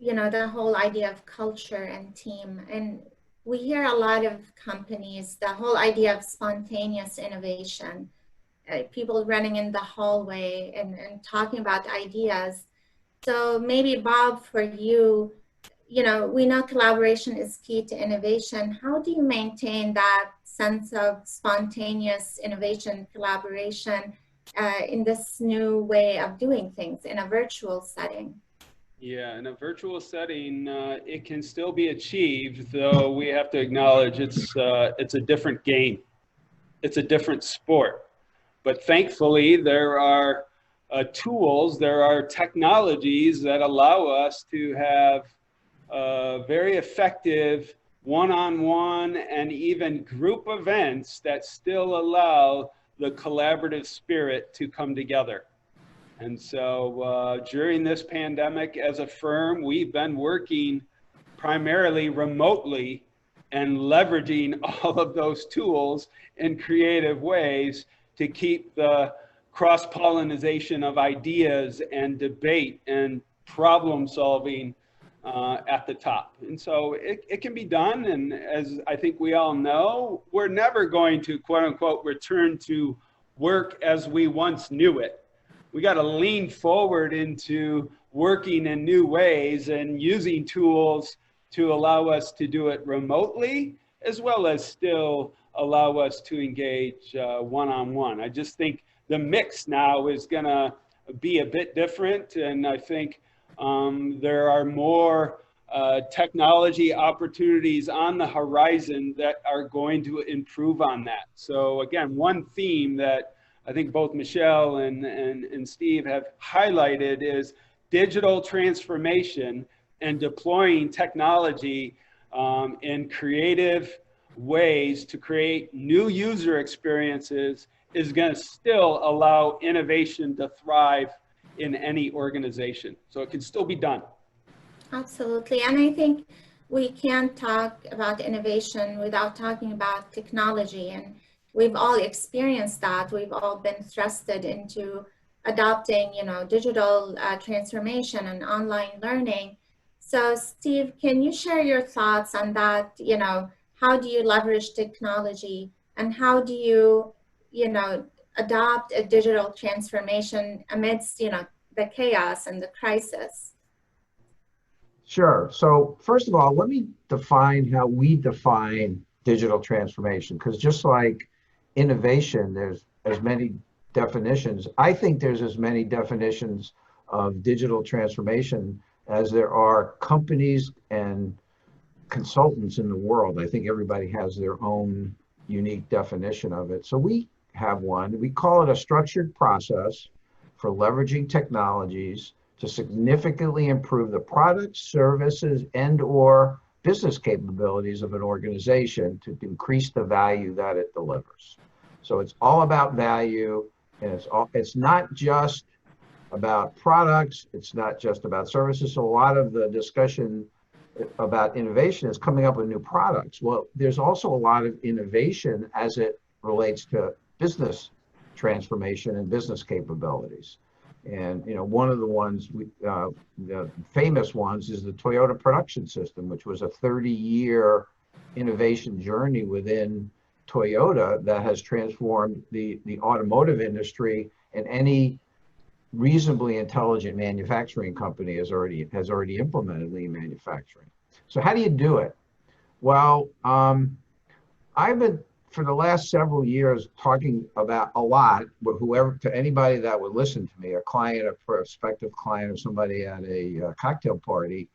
the whole idea of culture and team. And we hear a lot of companies, the whole idea of spontaneous innovation, people running in the hallway and talking about ideas. So maybe Bob, for you, we know collaboration is key to innovation. How do you maintain that sense of spontaneous innovation, collaboration in this new way of doing things in a virtual setting? Yeah, in a virtual setting, it can still be achieved, though we have to acknowledge it's a different game. It's a different sport. But thankfully, there are tools, there are technologies that allow us to have very effective one-on-one and even group events that still allow the collaborative spirit to come together. And so during this pandemic as a firm, we've been working primarily remotely and leveraging all of those tools in creative ways to keep the cross-pollination of ideas and debate and problem solving at the top. And so it can be done. And as I think we all know, we're never going to, quote unquote, return to work as we once knew it. We got to lean forward into working in new ways and using tools to allow us to do it remotely, as well as still allow us to engage one-on-one. I just think the mix now is going to be a bit different. And I think there are more technology opportunities on the horizon that are going to improve on that. So again, one theme that I think both Michele and Steve have highlighted is digital transformation and deploying technology in creative ways to create new user experiences is going to still allow innovation to thrive in any organization. So it can still be done. Absolutely. And I think we can't talk about innovation without talking about technology. And we've all experienced that. We've all been thrusted into adopting, digital transformation and online learning. So Steve, can you share your thoughts on that? How do you leverage technology, and how do you, adopt a digital transformation amidst, the chaos and the crisis? Sure. So first of all, let me define how we define digital transformation, because just like innovation, there's as many definitions. I think there's as many definitions of digital transformation as there are companies and consultants in the world. I think everybody has their own unique definition of it. So we have one. We call it a structured process for leveraging technologies to significantly improve the products, services, and/or business capabilities of an organization to increase the value that it delivers. So it's all about value, and it's not just about products, it's not just about services. So a lot of the discussion about innovation is coming up with new products. Well, there's also a lot of innovation as it relates to business transformation and business capabilities. And one of the ones, the famous ones, is the Toyota production system, which was a 30-year innovation journey within Toyota that has transformed the automotive industry, and any reasonably intelligent manufacturing company has already implemented lean manufacturing. So how do you do it? Well, I've been, for the last several years, talking about a lot with to anybody that would listen to me, a client, a prospective client, or somebody at a cocktail party,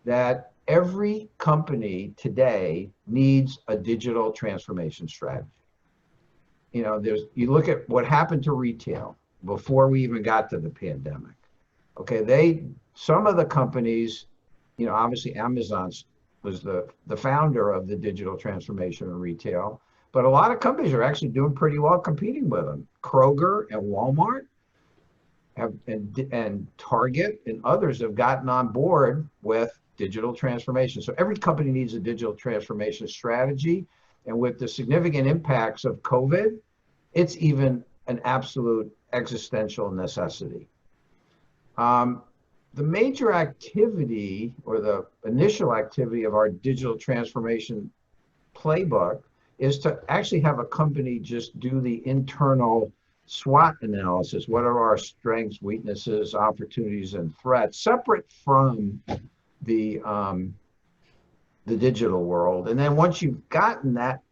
that every company today needs a digital transformation strategy. You look at what happened to retail before we even got to the pandemic. Okay, some of the companies, obviously Amazon was the founder of the digital transformation in retail. But a lot of companies are actually doing pretty well competing with them. Kroger and Walmart and Target and others have gotten on board with digital transformation. So every company needs a digital transformation strategy. And with the significant impacts of COVID, it's even an absolute existential necessity. The major activity, or the initial activity, of our digital transformation playbook is to actually have a company just do the internal SWOT analysis. What are our strengths, weaknesses, opportunities, and threats, separate from the digital world? And then once you've gotten that,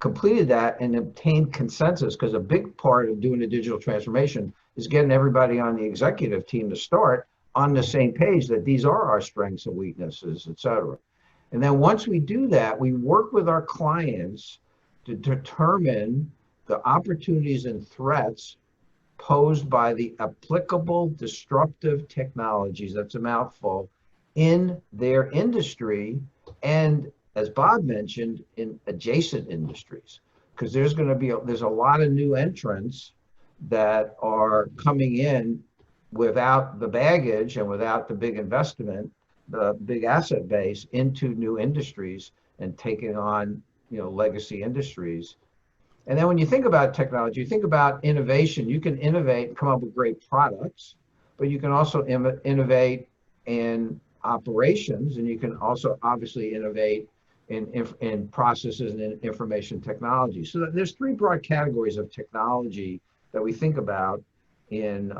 completed that, and obtained consensus, because a big part of doing a digital transformation is getting everybody on the executive team to start on the same page that these are our strengths and weaknesses, et cetera. And then once we do that, we work with our clients to determine the opportunities and threats posed by the applicable disruptive technologies, that's a mouthful, in their industry, and, as Bob mentioned, in adjacent industries. Because there's a lot of new entrants that are coming in without the baggage and without the big investment, the big asset base, into new industries and taking on legacy industries. And then when you think about technology, you think about innovation. You can innovate and come up with great products, but you can also innovate in operations, and you can also obviously innovate in processes and in information technology. So there's three broad categories of technology that we think about in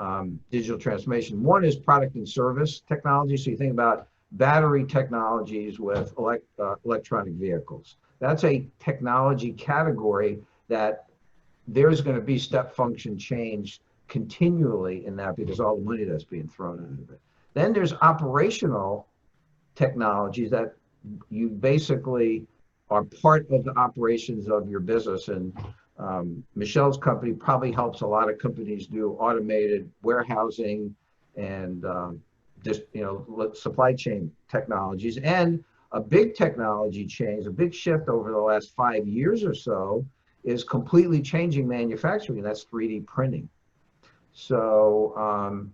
digital transformation. One is product and service technology. So you think about battery technologies with electronic vehicles. That's a technology category that there's going to be step function change continually in that, because all the money that's being thrown into it. Then there's operational technologies that you basically are part of the operations of your business. And Michele's company probably helps a lot of companies do automated warehousing and just supply chain technologies. And a big technology change, a big shift over the last 5 years or so, is completely changing manufacturing, and that's 3D printing. So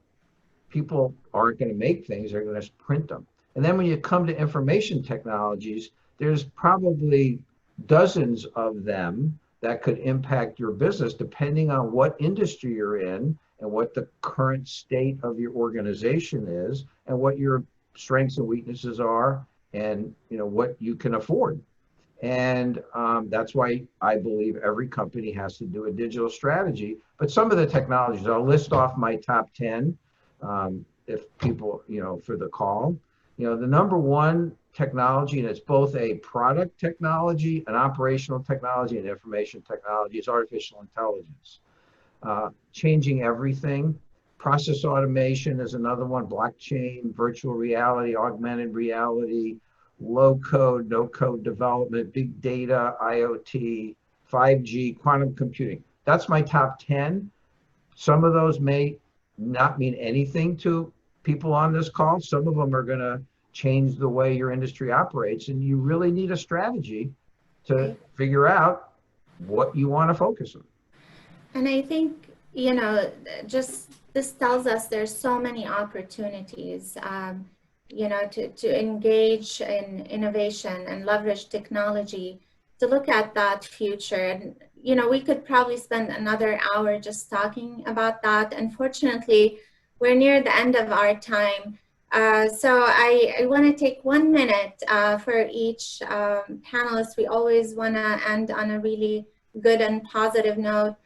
people aren't going to make things, they're going to print them. And then when you come to information technologies, there's probably dozens of them that could impact your business depending on what industry you're in and what the current state of your organization is and what your strengths and weaknesses are and what you can afford. And that's why I believe every company has to do a digital strategy. But some of the technologies, I'll list off my top 10 if people, for the call. The number one technology, and it's both a product technology, an operational technology, and information technology, is artificial intelligence. Changing everything. Process automation is another one, blockchain, virtual reality, augmented reality, low code, no code development, big data, IoT, 5G, quantum computing. That's my top 10. Some of those may not mean anything to people on this call. Some of them are going to change the way your industry operates, and you really need a strategy to figure out what you want to focus on. And I think, just this tells us there's so many opportunities, to engage in innovation and leverage technology to look at that future. And, we could probably spend another hour just talking about that. Unfortunately, we're near the end of our time. So I want to take 1 minute for each panelist. We always want to end on a really good and positive note.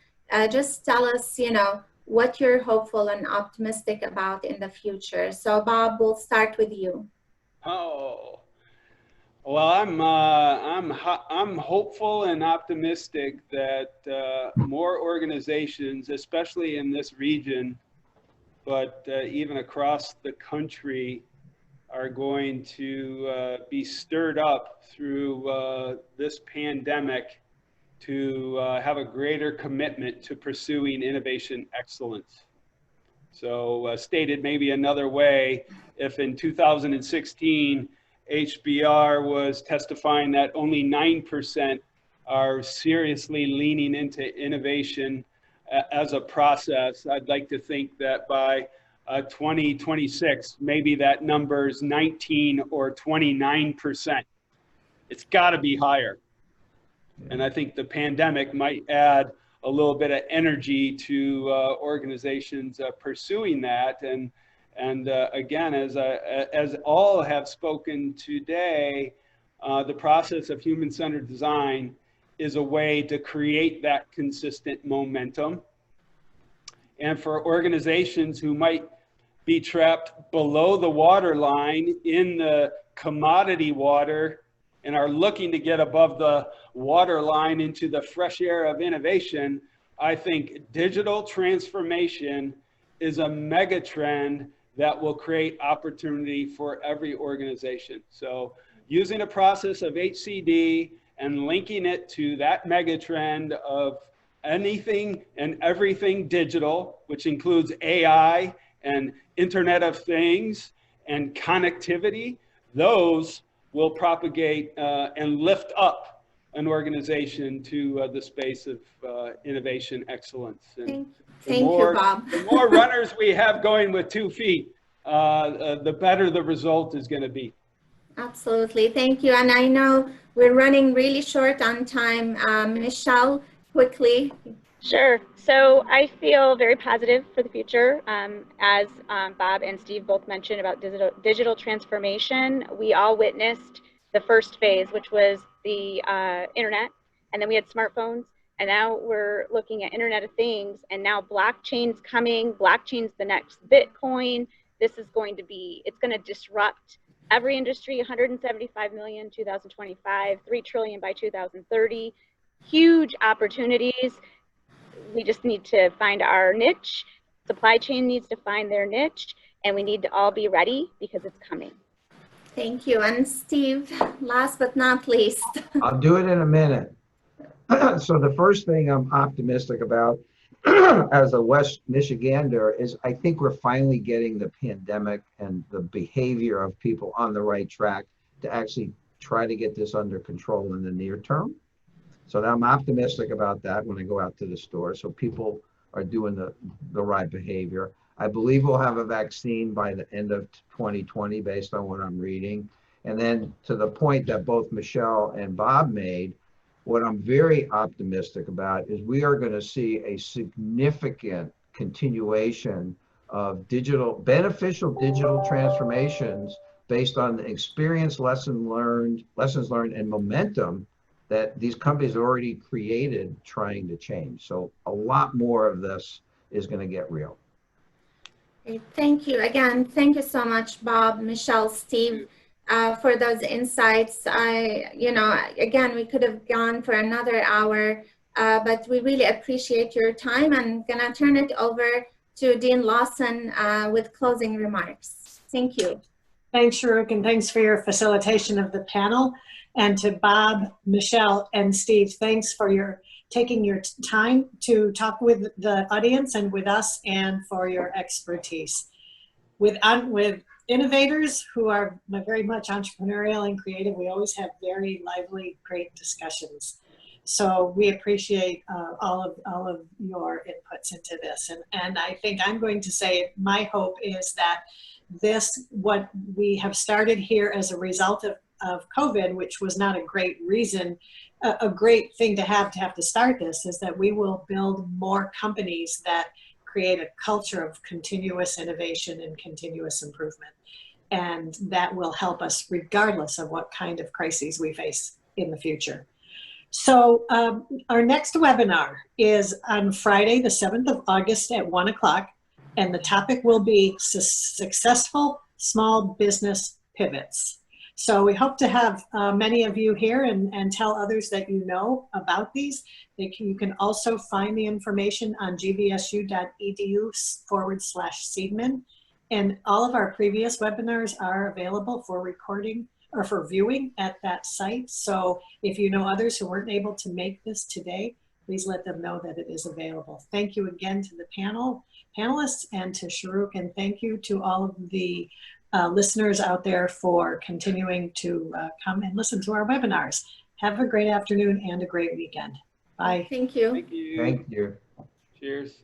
Just tell us, what you're hopeful and optimistic about in the future. So Bob, we'll start with you. Oh, well, I'm hopeful and optimistic that more organizations, especially in this region, but even across the country, are going to be stirred up through this pandemic to have a greater commitment to pursuing innovation excellence. So stated maybe another way, if in 2016, HBR was testifying that only 9% are seriously leaning into innovation as a process, I'd like to think that by 2026, maybe that number is 19 or 29%. It's got to be higher. And I think the pandemic might add a little bit of energy to organizations pursuing that. And again, as all have spoken today, the process of human-centered design is a way to create that consistent momentum. And for organizations who might be trapped below the waterline in the commodity water and are looking to get above the waterline into the fresh air of innovation, I think digital transformation is a mega trend that will create opportunity for every organization. So using a process of HCD and linking it to that mega trend of anything and everything digital, which includes AI and Internet of Things and connectivity, those will propagate and lift up an organization to the space of innovation excellence. And Thank you, Bob. The more runners we have going with 2 feet, the better the result is going to be. Absolutely. Thank you. And I know we're running really short on time. Michele, quickly. Sure. So I feel very positive for the future. As Bob and Steve both mentioned about digital transformation, we all witnessed the first phase, which was the internet, and then we had smartphones, and now we're looking at Internet of Things, and now blockchain's coming. Blockchain's the next Bitcoin. This is going to be, it's going to disrupt every industry. 175 million 2025, 3 trillion by 2030. Huge opportunities. We just need to find our niche. Supply chain needs to find their niche, and we need to all be ready because it's coming. Thank you. And Steve, last but not least. I'll do it in a minute. So the first thing I'm optimistic about as a West Michigander is I think we're finally getting the pandemic and the behavior of people on the right track to actually try to get this under control in the near term. So I'm optimistic about that when I go out to the store. So people are doing the right behavior. I believe we'll have a vaccine by the end of 2020 based on what I'm reading. And then to the point that both Michele and Bob made, what I'm very optimistic about is we are going to see a significant continuation of beneficial digital transformations based on the experience, lessons learned, and momentum that these companies already created trying to change. So a lot more of this is going to get real. Okay, thank you. Again, thank you so much, Bob, Michele, Steve, for those insights. Again, we could have gone for another hour, but we really appreciate your time. I'm going to turn it over to Dean Lawson with closing remarks. Thank you. Thanks, Shorouq, and thanks for your facilitation of the panel. And to Bob, Michele, and Steve, thanks for taking your time to talk with the audience and with us, and for your expertise. With innovators who are very much entrepreneurial and creative, we always have very lively, great discussions. So we appreciate all of your inputs into this. And I think I'm going to say my hope is that what we have started here as a result of COVID, which was not a great reason, a great thing to have to start this, is that we will build more companies that create a culture of continuous innovation and continuous improvement. And that will help us regardless of what kind of crises we face in the future. So our next webinar is on Friday, the 7th of August at 1 o'clock. And the topic will be successful small business pivots. So we hope to have many of you here and tell others that you know about these. You can also find the information on gbsu.edu/Seidman. And all of our previous webinars are available for recording or for viewing at that site. So if you know others who weren't able to make this today, please let them know that it is available. Thank you again to the panelists and to Shorouq, and thank you to all of the listeners out there for continuing to come and listen to our webinars. Have a great afternoon and a great weekend. Bye. Thank you. Thank you. Thank you. Cheers.